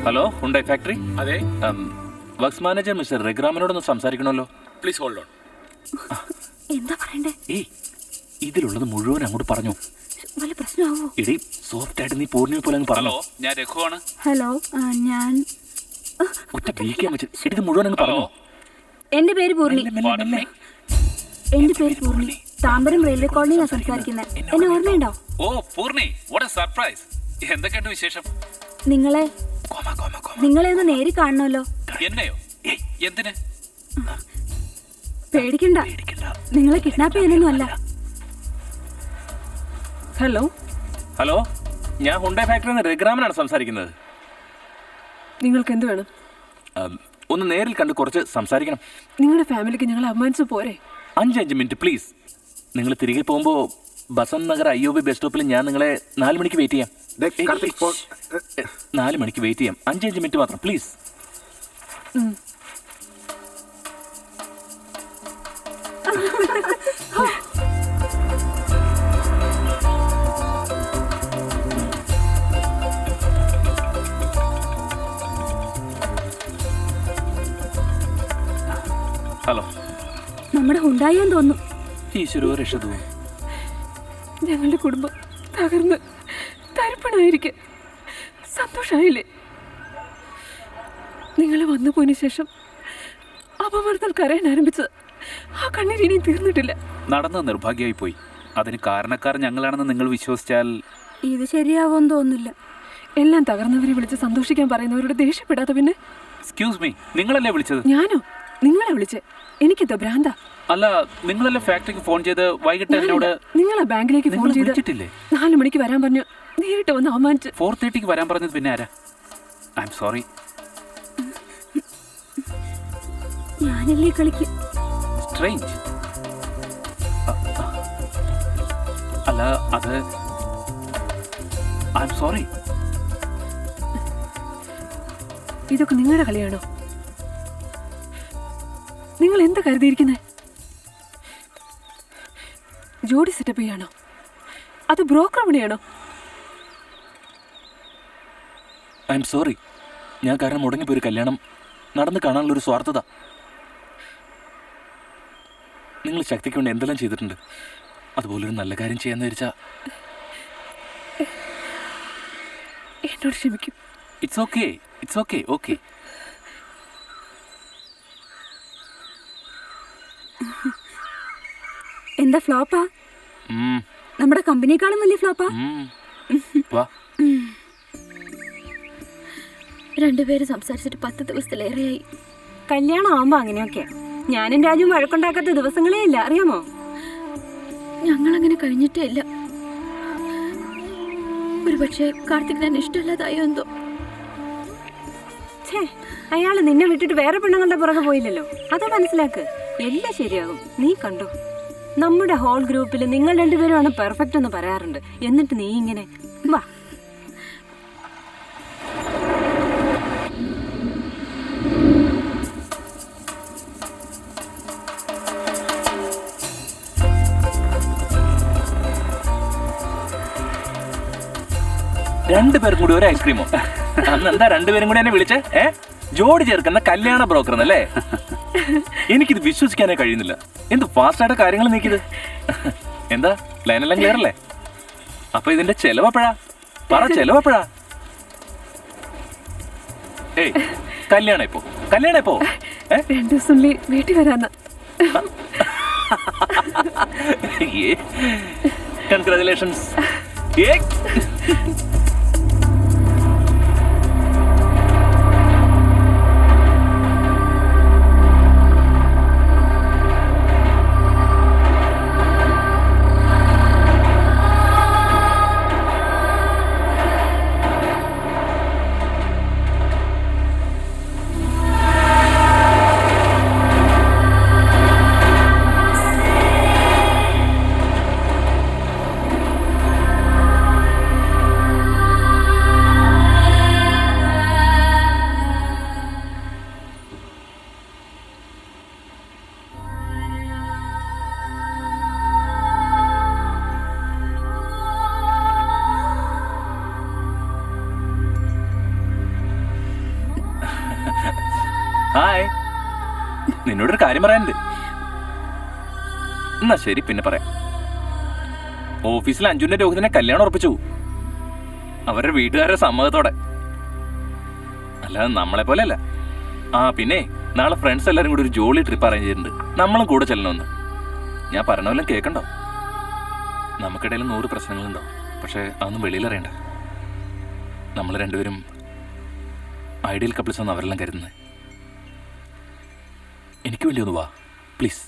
Hello, Hyundai factory. അതെ. Works manager mister രഘുറാമനോടൊന്ന് സംസാരിക്കണമല്ലോ. Please hold on. എന്താ പറയണ്ടേ? ഏയ്, ഇതിലുള്ളത് മുഴുവൻ അങ്ങോട്ട് പറഞ്ഞു. വല്ല പ്രശ്നമാവോ? ഇടീ, സോഫ്റ്റ് ആയിട്ട് നീ പൂർണ്ണിമ പോലെ അങ്ങ് പറഞ്ഞു. ഹലോ, ഞാൻ രഘുവാണ്. ഹലോ, ഞാൻ ഒറ്റ വീക്കാൻ വെച്ച് ഇത് മുഴുവൻ അങ്ങ് പറഞ്ഞു. എന്റെ പേര് പൂർണി. Pardon me? എന്റെ പേര് പൂർണി. താമ്പരം റെയിൽവേ കോളനിയാണ് സംസാരിക്കുന്നത്. എന്നെ ഓർമ്മയുണ്ടോ? ഓ പൂർണി, വാട്ട് എ സർപ്രൈസ്. എന്തൊക്കെയുണ്ട് വിശേഷം? നിങ്ങളെ ഒന്ന് നേരി കാണണമല്ലോ. എന്നെയോ? എന്തിന്? പേടിക്കണ്ട, നിങ്ങളെ കിഡ്നാപ്പ് ചെയ്യാനൊന്നും അല്ല. ഹലോ ഹലോ, ഞാൻ ഹുണ്ടായി ഫാക്ടറിയിൽ നിന്ന് രഘുറാമനാണ് സംസാരിക്കുന്നത്. നിങ്ങൾക്ക് എന്ത് വേണം? ഒന്ന് നേരിൽ കണ്ട് കുറച്ച് സംസാരിക്കണം. നിങ്ങളുടെ ഫാമിലിക്ക് ഞങ്ങൾ അപമാനിച്ചു പോരെ? 5 മിനിറ്റ് പ്ലീസ്. നിങ്ങൾ തിരികെ പോകുമ്പോൾ ബസന്ത് നഗർ IOB ബസ് സ്റ്റോപ്പിൽ ഞാൻ നിങ്ങളെ 4 മണിക്ക് വെയിറ്റ് ചെയ്യാം. 4 മണിക്ക് വെയിറ്റ് ചെയ്യാം. 5 മിനിറ്റ് മാത്രം പ്ലീസ്. ഹലോ, നമ്മുടെ ഹുണ്ടായെന്ന് തോന്നുന്നു. ഈശ്വരോ രക്ഷതോ. ഞങ്ങളുടെ കുടുംബം തകർന്ന് തരിപ്പണായിരിക്കെ സന്തോഷമായില്ലേ? നിങ്ങൾ വന്നു പോയതിനു ശേഷം അപമർദ്ദം കരയാൻ ആരംഭിച്ചത് ആ കണ്ണീര് ഇനിയും തീർന്നിട്ടില്ല. നടന്ന നിർഭാഗ്യമായി പോയി. അതിന് കാരണക്കാർ ഞങ്ങളാണെന്ന് നിങ്ങൾ വിശ്വസിച്ചാൽ ഇത് ശരിയാവുമെന്ന് തോന്നുന്നില്ല. എല്ലാം തകർന്നവരെ വിളിച്ച് സന്തോഷിക്കാൻ പറയുന്നവരോട് ദേഷ്യപ്പെടാത്ത പിന്നെ? എക്സ്ക്യൂസ് മീ, നിങ്ങളല്ലേ വിളിച്ചത്? ഞാനോ? നിങ്ങളെ വിളിച്ചേ? എനിക്കെന്തോ ഭ്രാന്ത? അല്ല, നിങ്ങളല്ലേ ഫാക്ടറിക്ക് ഫോൺ ചെയ്ത് വൈകിട്ട് എന്നോട്? നിങ്ങളെ ബാങ്കിലേക്ക് ഫോൺ ചെയ്ത് വിളിച്ചിട്ടില്ലേ? 4 മണിക്ക് വരാൻ പറഞ്ഞു. നേരിട്ട് വന്ന് അവമാനിച്ച് 4:30 വരാൻ പറഞ്ഞത് പിന്നെ ആരാ? I am sorry. ഞാനല്ലേ കളിക്ക്. സ്ട്രേഞ്ച്. അല്ല, അത് ഐ എം സോറി. ഇതൊക്കെ നിങ്ങളുടെ കളിയാണോ? നിങ്ങൾ എന്ത് കരുതിയിരിക്കുന്നേ? ജോഡി സെറ്റപ്പ് ചെയ്യാണോ? അത് ബ്രോക്കർ പണിയാണോ? I am sorry. ഞാൻ കാരണം മുടങ്ങിപ്പോയൊരു കല്യാണം നടന്ന് കാണാനുള്ളൊരു സ്വാർത്ഥത. നിങ്ങൾ ശക്തിക്ക് വേണ്ടി എന്തെല്ലാം ചെയ്തിട്ടുണ്ട്. അതുപോലൊരു നല്ല കാര്യം ചെയ്യാന്ന് വിചാരിച്ചാ എന്നോട് ക്ഷമിക്കും. It's okay, it's okay. Okay. എന്താ ഫ്ലോപ്പാ? നമ്മുടെ കമ്പനിയെക്കാളും വലിയ ഫ്ലോപ്പാ? വാ. രണ്ടുപേരും സംസാരിച്ചിട്ട് 10 ദിവസത്തിലേറെയായി. കല്യാണം ആവുമ്പോ അങ്ങനെയൊക്കെ. ഞാനും രാജുവും വഴക്കുണ്ടാക്കാത്ത ദിവസങ്ങളേ ഇല്ല, അറിയാമോ? ഞങ്ങളങ്ങനെ കഴിഞ്ഞിട്ടേ ഇല്ല. ഒരു പക്ഷേ കാർത്തിക് ഞാൻ ഇഷ്ടമല്ലാതായോ എന്തോ. അയാള് നിന്നെ വിട്ടിട്ട് വേറെ പെണ്ണുങ്ങളുടെ പുറകെ പോയില്ലല്ലോ. അത് മനസ്സിലാക്ക്, എല്ലാം ശരിയാകും. നീ കണ്ടോ, നമ്മുടെ ഹോൾ ഗ്രൂപ്പിൽ നിങ്ങൾ രണ്ടുപേരുമാണ് പെർഫെക്റ്റ് എന്ന് പറയാറുണ്ട്. എന്നിട്ട് നീ ഇങ്ങനെ വാ. രണ്ടുപേർക്കും കൂടി ഒരു ഐസ്ക്രീമോ? അന്ന് എന്താ രണ്ടുപേരും കൂടി എന്നെ വിളിച്ചേ? ജോഡി ചേർക്കുന്ന കല്യാണ ബ്രോക്കർ എന്നല്ലേ? എനിക്കിത് വിശ്വസിക്കാനേ കഴിയുന്നില്ല. എന്ത് ഫാസ്റ്റായിട്ട് കാര്യങ്ങൾ നീക്കിയത്. എന്താ ലൈനെല്ലാം ക്ലിയർ അല്ലേ? അപ്പൊ ഇതിന്റെ ചെലവപ്പോഴാ? പറ, ചെലവപ്പോഴാ? ഏയ്, കല്യാണം എപ്പോ? 2 ദിവസത്തിനുള്ളിൽ വീട്ടിൽ വരാന്ന. കൺഗ്രാജുലേഷൻസ്. ഹായ്. നിന്നോടൊരു കാര്യം പറയാനുണ്ട്. എന്നാ ശരി, പിന്നെ പറയാം. ഓഫീസിൽ അഞ്ജുവിന്റെ രോഹിതിനെ കല്യാണം ഉറപ്പിച്ചു, അവരുടെ വീട്ടുകാരുടെ സമ്മതത്തോടെ. അല്ലാതെ നമ്മളെ പോലെ അല്ല. ആ പിന്നെ നാളെ ഫ്രണ്ട്സ് എല്ലാരും കൂടി ഒരു ജോളി ട്രിപ്പ് അറേഞ്ച് ചെയ്തിട്ടുണ്ട്. നമ്മളും കൂടെ ചെല്ലണമെന്ന്. ഞാൻ പറഞ്ഞ കേൾക്കണ്ടോ? നമുക്കിടയിൽ 100 പ്രശ്നങ്ങളുണ്ടോ, പക്ഷെ അതൊന്നും വെളിയിലറിയണ്ട. നമ്മൾ രണ്ടുപേരും ഐഡിയൽ കപ്പിൾസ് ആണ് അവരെല്ലാം കരുതുന്നത്. എനിക്ക് വേണ്ടി ഒന്ന് വാ പ്ലീസ്.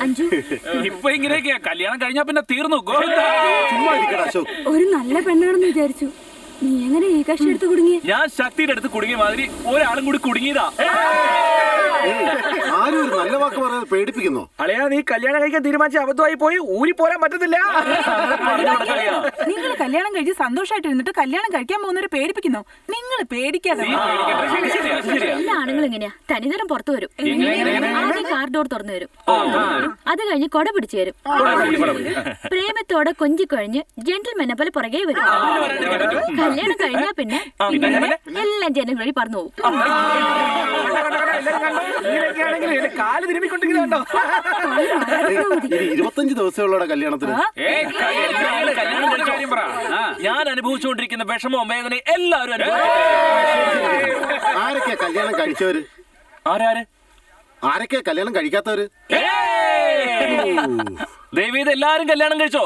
അഞ്ജു, ഇപ്പൊ ഇങ്ങനെയൊക്കെയാ. കല്യാണം കഴിഞ്ഞാ പിന്നെ തീർന്നു. ഒരു നല്ല പെണ്ണാണെന്ന് വിചാരിച്ചു. നീ എങ്ങനെ ഈ കക്ഷി എടുത്ത് കുടുങ്ങി? ഞാൻ ശക്തിയുടെ അടുത്ത് കുടുങ്ങിയ മാതിരി ഒരാളും കൂടി കുടുങ്ങിയതാ. ആരും ഒരു നല്ല വാക്ക് പറയാതെ പേടിപ്പിക്കുന്നു. അളയാ, നീ കല്യാണം കഴിക്കാൻ തീരുമാനിച്ച അബദ്ധമായി പോയി. ഊരി പോരാൻ പറ്റത്തില്ല. നിങ്ങൾ കല്യാണം കഴിച്ച് സന്തോഷമായിട്ട് ഇരുന്നിട്ട് കല്യാണം കഴിക്കാൻ പോകുന്നവരെ പേടിപ്പിക്കുന്നു. നിങ്ങൾ പേടിക്കാതെ എല്ലാ ആണുങ്ങളും എങ്ങനെയാ തനിതരം പുറത്തു വരും. ആദ്യം കാർ ഡോർ തുറന്നു വരും, അത് കഴിഞ്ഞ് കൊട പിടിച്ചു തരും, പ്രേമത്തോടെ കൊഞ്ചിക്കൊഴിഞ്ഞ് ജെന്റിൽമെന്നെ പോലെ പുറകെ വരും. കല്യാണം കഴിഞ്ഞാ പിന്നെ എല്ലാം ജനൽ വഴി പറന്നു പോകും. ഇങ്ങനെയൊക്കെയാണെങ്കിൽ എന്റെ കാല് തിരുമ്മിക്കൊണ്ടിരിക്കുന്നുണ്ടോ? 25 ദിവസമുള്ള കല്യാണത്തിന് ഞാൻ അനുഭവിച്ചുകൊണ്ടിരിക്കുന്ന വിഷമവും വേദനയും എല്ലാവരും ആരൊക്കെയാ കല്യാണം കഴിച്ചവര്? ആരാര്? ആരൊക്കെയാ കല്യാണം കഴിക്കാത്തവര്? ദൈവം എല്ലാരും കല്യാണം കഴിച്ചോ?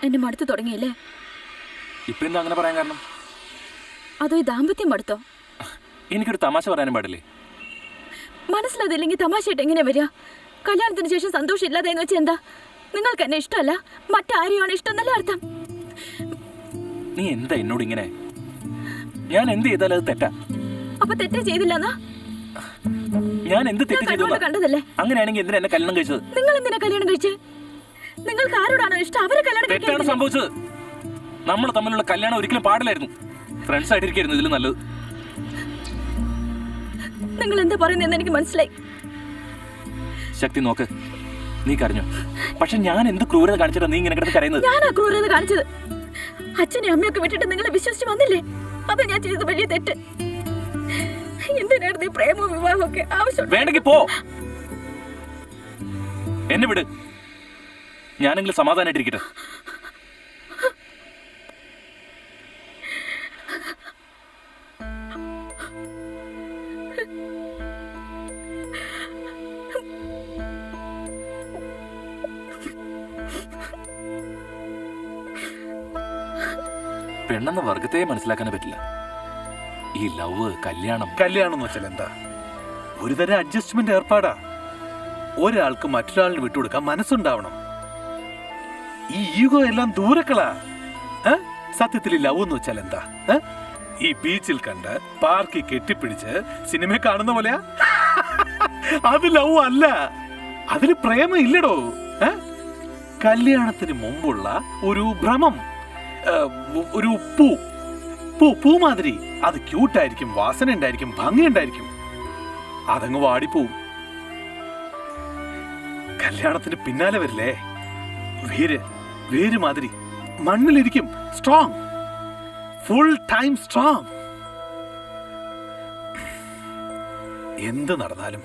എന്റെ മടുത്ത് തുടങ്ങിയില്ലേ? ഇപ്പൊ എന്താ അങ്ങനെ പറയാൻ കാരണം? അതോ ഈ ദാമ്പത്യം മടുത്തോ? എനിക്കൊരു തമാശ പറയാനും പാടില്ലേ? മനസ്സിലതില്ലെങ്കിൽ തമാശയായിട്ട് എങ്ങനെ വരിക? കല്യാണത്തിന് ശേഷം സന്തോഷം ഇല്ലാതെന്ന് വെച്ചാൽ എന്താ? നിങ്ങൾക്ക് എന്നെ ഇഷ്ടമല്ല, മറ്റാരെയാണ് ഇഷ്ടം എന്നല്ല അർത്ഥം. നീ എന്താ എന്നോട് ഇങ്ങനെ? ഞാൻ എന്ത് ചെയ്താലും അത് തെറ്റാ. അപ്പൊ തെറ്റേ ചെയ്തില്ലെന്നാ? ഞാൻ എന്ത് തെറ്റ് ചെയ്തു? കണ്ടതല്ലേ? അങ്ങനെയാണെങ്കിൽ എന്തിനാ എന്നെ കല്യാണം കഴിച്ചത്? നിങ്ങൾ എന്തിനാ കല്യാണം കഴിച്ചേ? നിങ്ങൾക്ക് ആരോടാണോ ഇഷ്ടം അവരെ കല്യാണം തെറ്റാണ് കഴിക്കാൻ. സംഭവിച്ചത്. നമ്മൾ തമ്മിലുള്ള കല്യാണം ഒരിക്കലും പാടില്ലായിരുന്നു. ഫ്രണ്ട്സ് ആയിട്ടിരിക്കുന്നു ഇതിൽ നല്ലത്. നിങ്ങൾ എന്താ പറയുന്നതെന്ന് എനിക്ക് മനസ്സിലായി. ശക്തി നോക്ക്, നീ കരഞ്ഞു. പക്ഷെ ഞാൻ എന്ത് ക്രൂരത കാണിച്ചിട്ടാ നീ ഇങ്ങനെ കിടന്ന് കരയുന്നത്? ഞാനാ ക്രൂരത കാണിച്ചത്. അച്ഛനെ അമ്മയൊക്കെ വിട്ടിട്ട് നിങ്ങളെ വിശ്വസിച്ച് വന്നില്ലേ? അതാ ഞാൻ ചെയ്തത് വലിയ തെറ്റ്. എന്തിനായിരുന്നു ഈ പ്രേമവും വിവാഹവും ഒക്കെ ആവശ്യം? വേണ്ടെങ്കിൽ പോ, എന്നെ വിട്. ഞാനെങ്കിലും സമാധാനായിട്ടിരിക്കട്ടെ. പെണ്ണെന്ന വർഗത്തെ മനസ്സിലാക്കാനേ പറ്റില്ല. ഈ ലവ്, കല്യാണം എന്ന് വെച്ചാൽ എന്താ? ഒരു തരം അഡ്ജസ്റ്റ്മെന്റ് ഏർപ്പാടാ. ഒരാൾക്ക് മറ്റൊരാളിന് വിട്ടുകൊടുക്കാൻ മനസ്സുണ്ടാവണം. ഈ ഈഗോ എല്ലാം ദൂരക്കളാ. സത്യത്തിൽ ലവ് എന്ന് വെച്ചാൽ എന്താ? ഈ ബീച്ചിൽ കണ്ട് പാർക്കിൽ കെട്ടിപ്പിടിച്ച് സിനിമ കാണുന്ന പോലെയാ? അത് ലവ് അല്ല, അതിന് പ്രേമം ഇല്ലടോ. കല്യാണത്തിന് മുമ്പുള്ള ഒരു ഭ്രമം, ഒരു പൂ മാതിരി. അത് ക്യൂട്ടായിരിക്കും, വാസന ഉണ്ടായിരിക്കും, ഭംഗി ഉണ്ടായിരിക്കും. അതങ്ങ് വാടിപ്പോവും. കല്യാണത്തിന് പിന്നാലെ വരില്ലേ വേര് മാതിരി മണ്ണിലിരിക്കും. Strong, full time strong. എന്ത് നടന്നാലും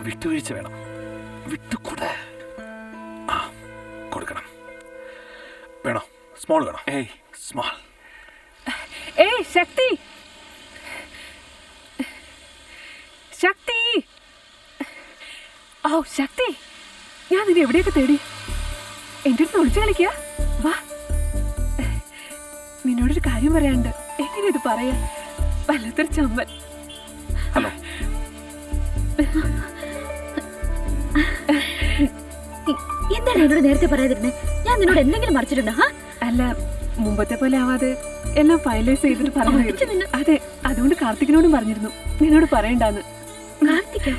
വിട്ടുവീഴ്ച വേണം. വിട്ടുകൂടെ കൊടുക്കണം. വേണോ? സ്മോൾ വേണോ? സ്മോൾ. ഏയ് ശക്തി, ശക്തി, ഓ ശക്തി, ഞാൻ നിന്നെ എവിടെയൊക്കെ തേടി. എന്റെ അടുത്ത് ഒളിച്ചു കളിക്കാ? വാ, നിന്നോടൊരു കാര്യം പറയാനുണ്ട്. എങ്ങനെ ഇത് പറയാ? വല്ലാത്തൊരു ചമ്മൽ. ഹലോ. എന്താണ് എന്നോട് നേരത്തെ പറയാതിരുന്നേ? ഞാൻ നിന്നോട് എന്തെങ്കിലും മറിച്ചിട്ടുണ്ടോ? അല്ല, മുമ്പത്തെ പോലെ ആവാതെ എല്ലാം ഫൈനലൈസ് ചെയ്തിട്ട് പറഞ്ഞു. അതെ, അതുകൊണ്ട് കാർത്തികിനോടും പറഞ്ഞിരുന്നു നിന്നോട് പറയണ്ടാന്ന്. കാർത്തികോ?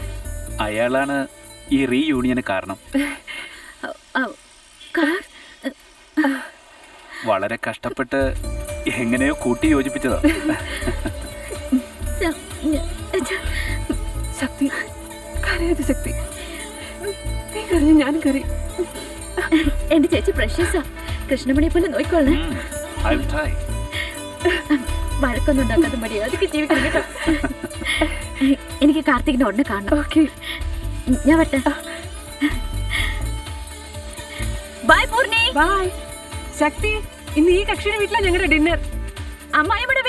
അയാളാണ് ഈ റീയൂണിയന് കാരണം. കാർ വളരെ കഷ്ടപ്പെട്ട് എങ്ങനെയോ കൂട്ടി യോജിപ്പിച്ചതാ. ശക്തി കരയാതെ ശക്തി, നീ കരഞ്ഞു ഞാനും കരയും. എന്റെ ചേച്ചി പ്രഷ്യസാ, കൃഷ്ണമണിയെ പോലെ നോക്കിക്കൊള്ളേ. I will try. വഴക്കൊന്നും ഉണ്ടാക്കാതെ മര്യാദക്ക് ജീവിക്കണം കേട്ടോ. എനിക്ക് കാർത്തികിന്റെ ഉടനെ കാണണം. ഓക്കെ, ഞാൻ വട്ടെ. ബൈ പൂർണി. ബൈ ശക്തി. ഇന്ന് ഈ കക്ഷിയുടെ വീട്ടിലാണ് ഞങ്ങളുടെ ഡിന്നർ. അമ്മായിയുടെ